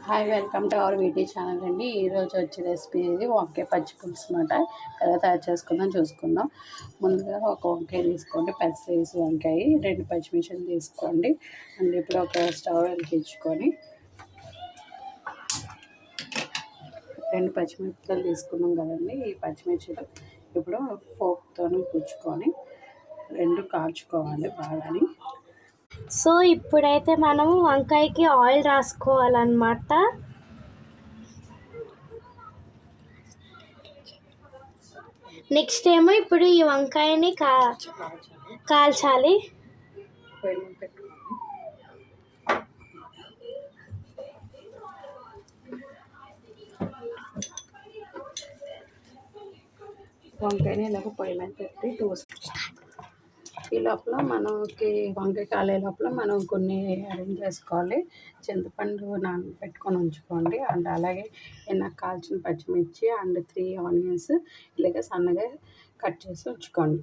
Hi welcome to our వీటీ channel అండి. ఈరోజు వచ్చే రెసిపీ ఇది వంకాయ పచ్చి పులుసు అనమాట. ఎలా తయారు చేసుకుందాం చూసుకుందాం. ముందుగా ఒక వంకాయ తీసుకోండి, పెద్ద సైజు వంకాయ, 2 పచ్చిమిర్చిలు తీసుకోండి. అండ్ ఇప్పుడు ఒక స్టవ్ వెలిగించుకొని 2 పచ్చిమిరపకాయలు తీసుకున్నాం కదండి. ఈ పచ్చిమిర్చిలు ఇప్పుడు ఫోక్తో పుచ్చుకొని 2 కాల్చుకోవాలి బాగాని. సో ఇప్పుడైతే మనం వంకాయకి ఆయిల్ రాసుకోవాలన్నమాట. నెక్స్ట్ ఏమో ఇప్పుడు ఈ వంకాయని కాల్చాలి. వంకాయని ఇలాగ పొయ్యి మీద పెట్టి ఈ లోపల మనకి వంకాయ కాలే లోపల మనం కొన్ని అరేంజ్ చేసుకోవాలి. చింతపండు నానబెట్టుకొని ఉంచుకోండి. అండ్ అలాగే నాకు కాల్చిన పచ్చిమిర్చి అండ్ 3 ఆనియన్స్ ఇలాగ సన్నగా కట్ చేసి ఉంచుకోండి.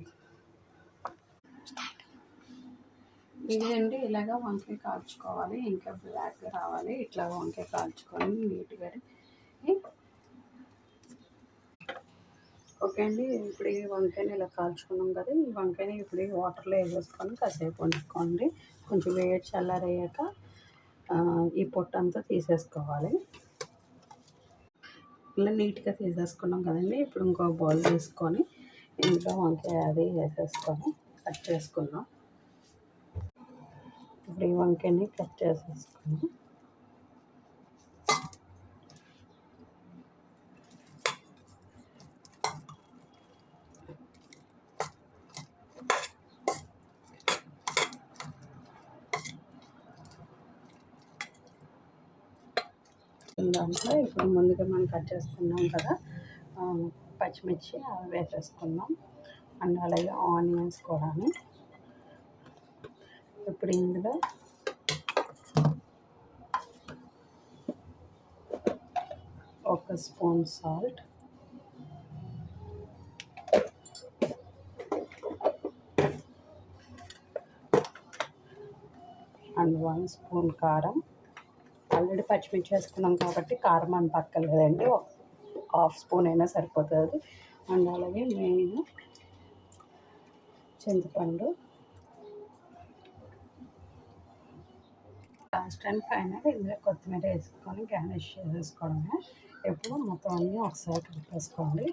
ఇదండి ఇలాగ వంకాయ కాల్చుకోవాలి. ఇంకా బ్లాక్గా రావాలి. ఇట్లా వంకాయ కాల్చుకొని నీట్గా. ఓకే అండి, ఇప్పుడు ఈ వంకాయని ఇలా కాల్చుకున్నాం కదా. ఈ వంకాయని ఇప్పుడు ఈ వాటర్లో వేసేసుకొని కాసేపు ఉంచుకోండి. కొంచెం వేడి చల్లారయ్యాక ఈ పొట్టు అంతా తీసేసుకోవాలి. ఇలా నీట్గా తీసేసుకున్నాం కదండి. ఇప్పుడు ఇంకో బౌల్ తీసుకొని ఇంట్లో వంకాయ అది వేసేసుకొని కట్ చేసుకున్నాం. ఇప్పుడు ఈ వంకాయని కట్ చేసేసుకున్నాం. దాంట్లో ఇప్పుడు ముందుగా మనం కట్ చేసుకున్నాం కదా పచ్చిమిర్చి అవి వేసేసుకుందాం. అండ్ అలాగే ఆనియన్స్ కూడా. ఇప్పుడు ఇందులో ఒక స్పూన్ సాల్ట్, అండ్ 1 స్పూన్ కారం. ఆల్రెడీ పచ్చిమిర్చి వేసుకున్నాం కాబట్టి కారం అని పక్కలేదండి, 1/2 స్పూన్ అయినా సరిపోతుంది. అండ్ అలాగే మెయిన్ చింతపండు. లాస్ట్ అండ్ ఫైనల్ ఇందులో కొత్తిమీర వేసుకొని గార్నిష్ చేసేసుకోవడమే. ఇప్పుడు మొత్తం అన్నీ ఒకసారి కలిపేసుకోండి.